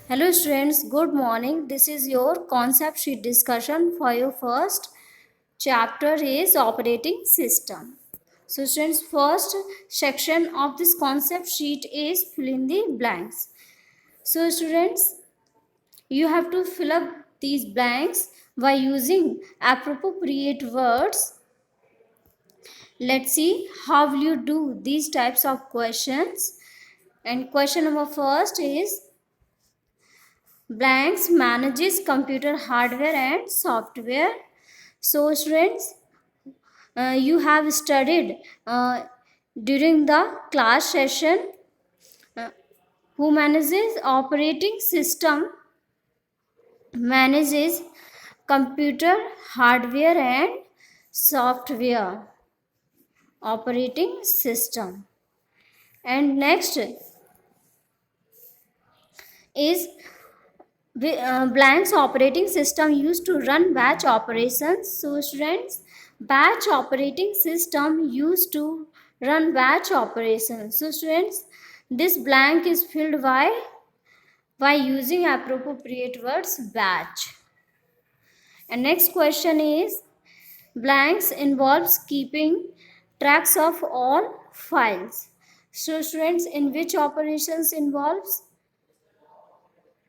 Hello students, good morning. This is your concept sheet discussion for your first chapter is operating system. So students, first section of this concept sheet is fill in the blanks. So students, you have to fill up these blanks by using appropriate words. Let's see how will you do these types of questions. And question number first is blanks manages computer hardware and software. So students, you have studied during the class session uh, who manages operating system manages computer hardware and software operating system. And next is blanks operating system used to run batch operations. So students, batch operating system used to run batch operations. So students, this blank is filled by using appropriate words batch. And next question is blanks involves keeping tracks of all files. So students, in which operations involves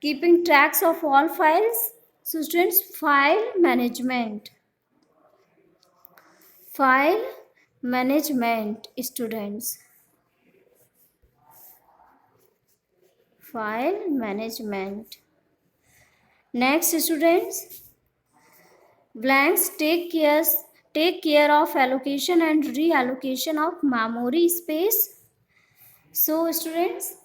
keeping tracks of all files? So students, file management students, file management. Next students, blanks take care of allocation and reallocation of memory space. So students,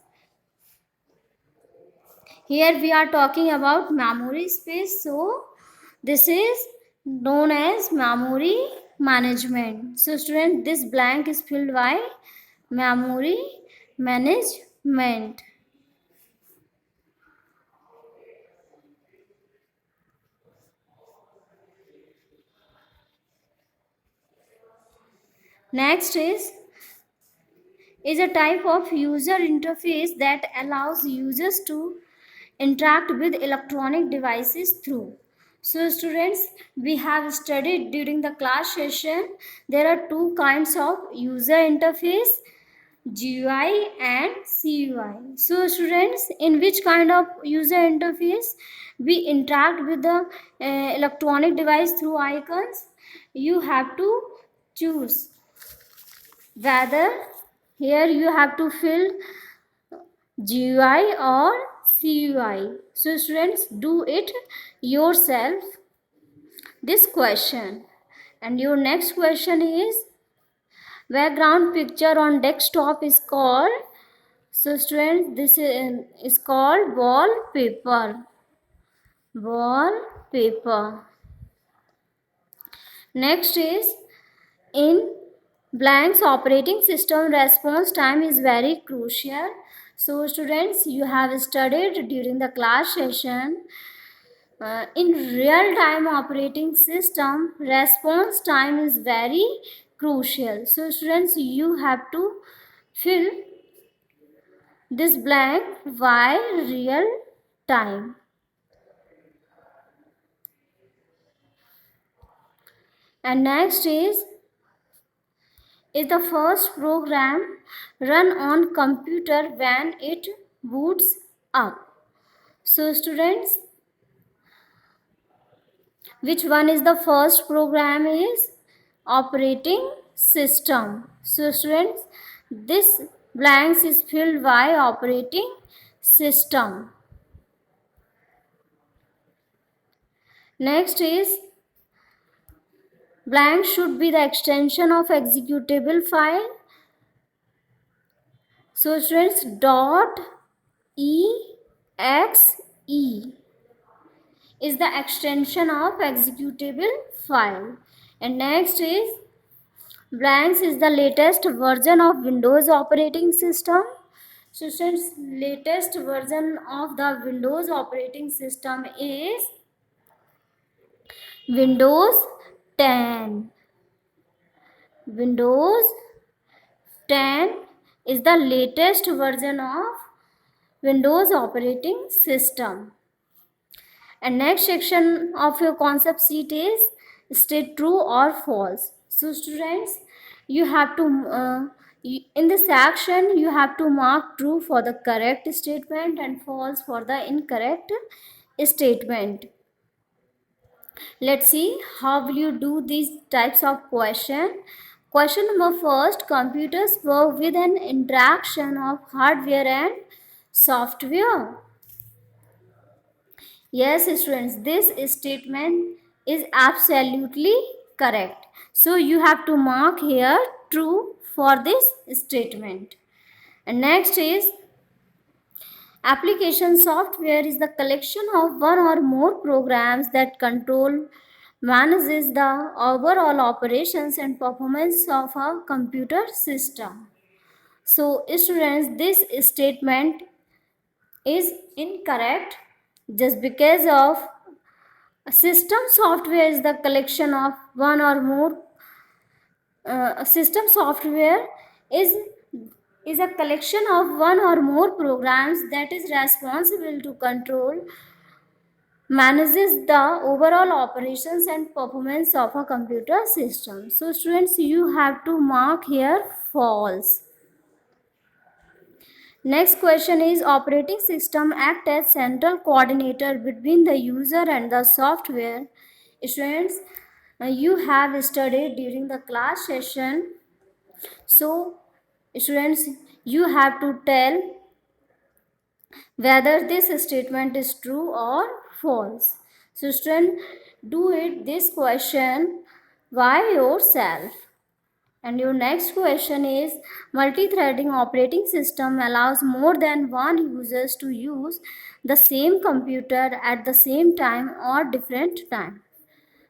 here we are talking about memory space. So this is known as memory management. So students, this blank is filled by memory management. Next is a type of user interface that allows users to interact with electronic devices through. So students, we have studied during the class session there are two kinds of user interface, GUI and CUI. So students, in which kind of user interface we interact with the electronic device through icons, you have to choose whether here you have to fill GUI or CUI. So students, do it yourself this question. And your next question is background picture on desktop is called, so students, this is called wallpaper. Next is in blanks operating system response time is very crucial. So students, you have studied during the class session in real time operating system response time is very crucial. So students, you have to fill this blank by real time. And next is the first program run on computer when it boots up. So students, which one is the first program is operating system. So students, this blanks is filled by operating system. Next is blank should be the extension of executable file. So students, .exe is the extension of executable file. And next is blanks is the latest version of Windows operating system. So students, latest version of the Windows operating system is Windows 10. Windows 10 is the latest version of Windows operating system. And next section of your concept sheet is state true or false. So students, you have to in this section you have to mark true for the correct statement and false for the incorrect statement. Let's see how will you do these types of question. Question number first, computers work with an interaction of hardware and software. Yes, students, this statement is absolutely correct. So you have to mark here true for this statement. And next is application software is the collection of one or more programs that control, manages the overall operations and performance of a computer system. So students, this statement is incorrect just because of system software is the collection of one or more system software is a collection of one or more programs that is responsible to control, manages the overall operations and performance of a computer system. So students, you have to mark here false. Next question is operating system act as central coordinator between the user and the software. Students, you have studied during the class session. So students, you have to tell whether this statement is true or false. So student, do it this question by yourself. And your next question is multi-threading operating system allows more than one users to use the same computer at the same time or different time.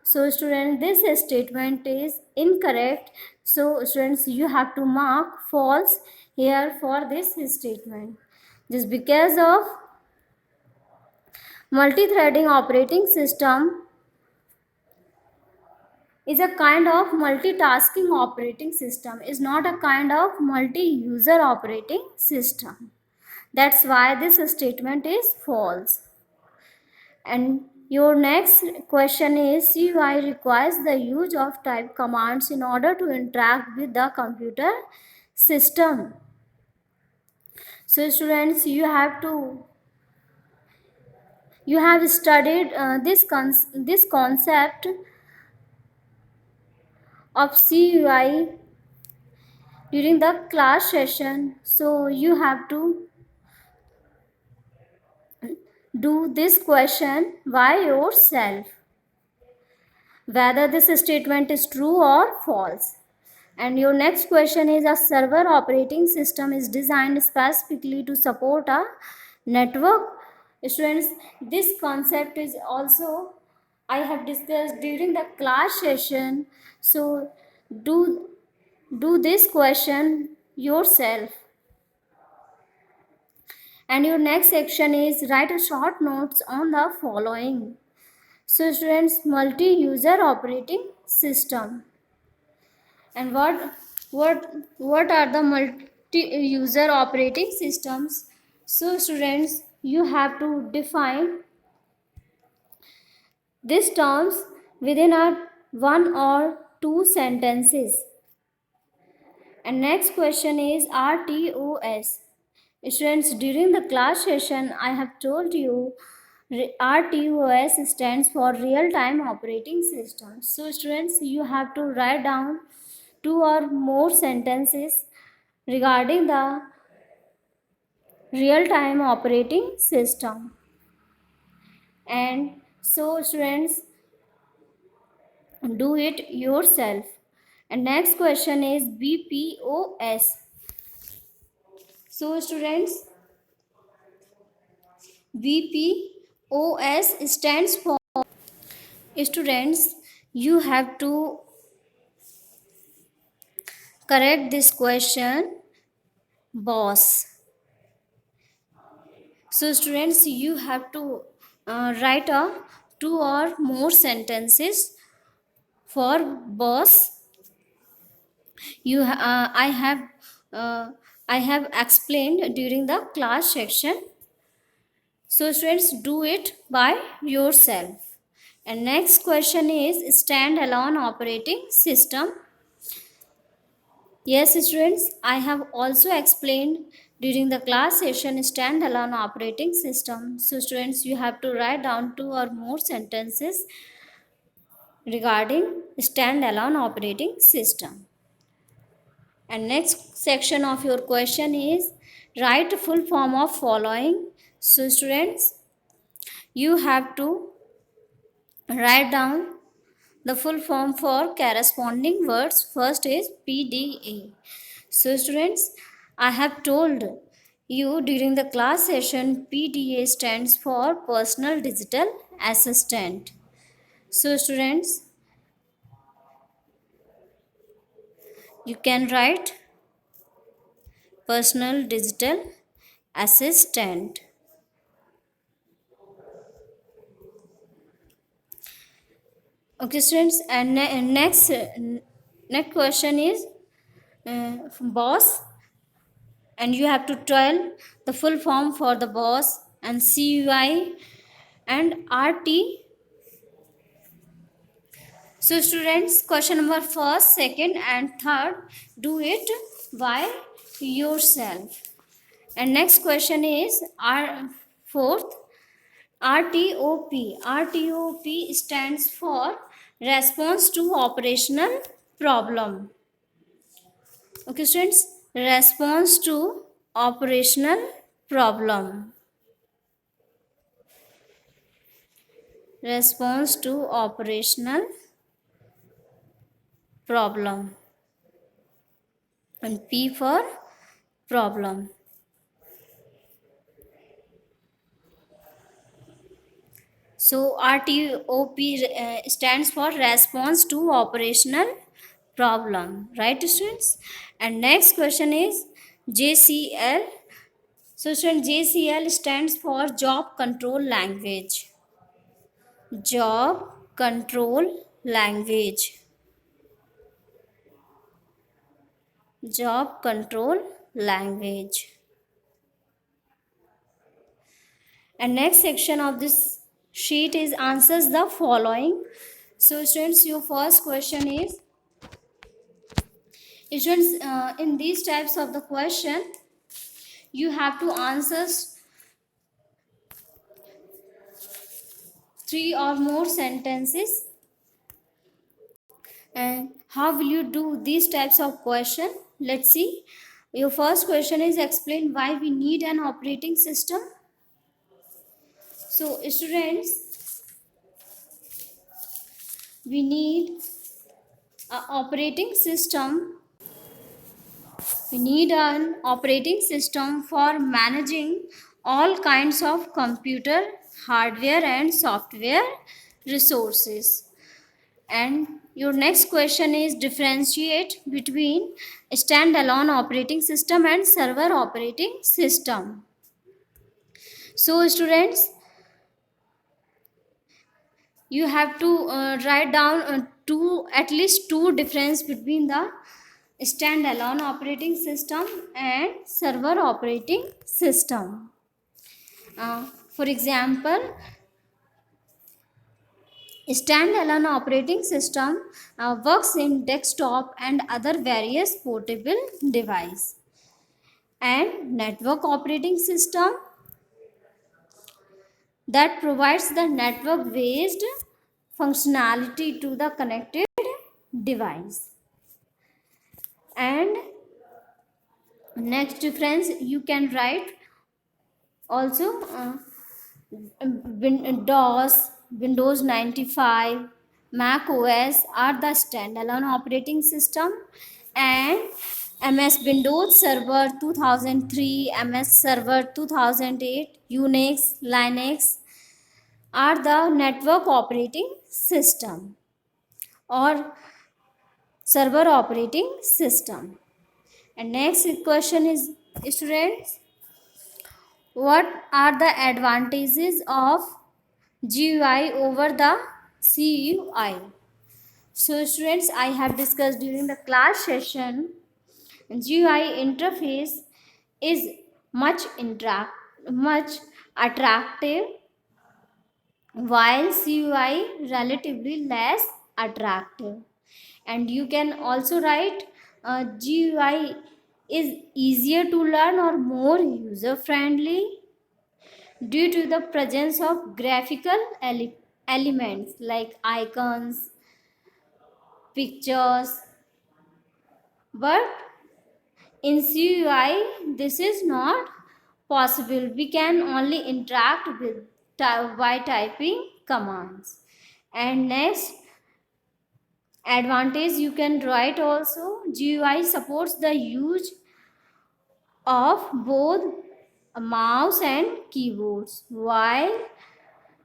So students, this statement is incorrect. So students, you have to mark false here for this statement. Just because of multi-threading operating system is a kind of multitasking operating system, is not a kind of multi-user operating system. That's why this statement is false. And your next question is CUI requires the use of type commands in order to interact with the computer system. So students, you have studied this concept of CUI during the class session. So you have to do this question by yourself, whether this statement is true or false. And your next question is a server operating system is designed specifically to support a network. Students, this concept is also I have discussed during the class session. So do this question yourself. And your next section is write a short notes on the following. So students, multi-user operating system. And what are the multi-user operating systems? So students, you have to define these terms within a one or two sentences. And next question is RTOS. Students, during the class session, I have told you RTOS stands for real time operating system. So students, you have to write down two or more sentences regarding the real time operating system. And so students, do it yourself. And next question is BPOS. So students, BPOS stands for, students, you have to correct this question, boss. So students, you have to write a two or more sentences for boss. You I have explained during the class section. So students, do it by yourself. And next question is standalone operating system. Yes students, I have also explained during the class session standalone operating system. So students, you have to write down 2 or more sentences regarding standalone operating system. And next section of your question is write full form of following. So students, you have to write down the full form for corresponding words. First is PDA. So students, I have told you during the class session PDA stands for Personal Digital Assistant. So students, you can write Personal Digital Assistant. Okay students, and next question is boss, and you have to tell the full form for the boss and CUI and RT. So students, question number first, second and third, do it by yourself. And next question is fourth, RTOP. RTOP stands for response to operational problem. Okay students, response to operational problem. Response to operational problem. And P for problem. So RTOP stands for response to operational problem, right students? And next question is JCL. So students, JCL stands for Job Control Language. Job Control Language. Job Control Language. And next section of this sheet is answers the following. So students, your first question is, students, in these types of the question, you have to answer 3 or more sentences. And how will you do these types of question? Let's see. Your first question is explain why we need an operating system. So students, we need an operating system. We need an operating system for managing all kinds of computer, hardware and software resources. And your next question is differentiate between standalone operating system and server operating system. So students, you have to write down at least two difference between the standalone operating system and server operating system. For example, standalone operating system works in desktop and other various portable device, and network operating system that provides the network based functionality to the connected device. And next difference you can write also Windows 95, Mac OS are the standalone operating system, and MS Windows Server 2003, MS Server 2008, Unix, Linux are the network operating system or server operating system. And next question is, students, what are the advantages of GUI over the CUI? So students, I have discussed during the class session, GUI interface is much attractive, while CUI relatively less attractive. And you can also write GUI is easier to learn or more user friendly due to the presence of graphical elements like icons, pictures. But in CUI, this is not possible. We can only interact with by typing commands. And next advantage you can write also, GUI supports the use of both a mouse and keyboards, while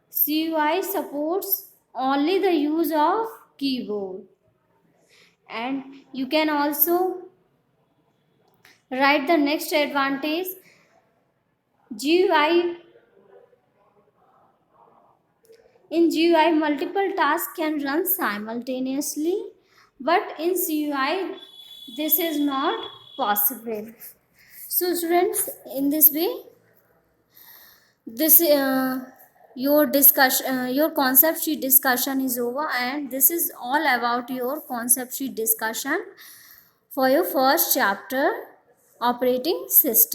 CUI supports only the use of keyboard. And you can also write the next advantage, GUI. In GUI, multiple tasks can run simultaneously, but in CUI, this is not possible. So, students, in this way, this your concept sheet discussion is over, and this is all about your concept sheet discussion for your first chapter, operating system.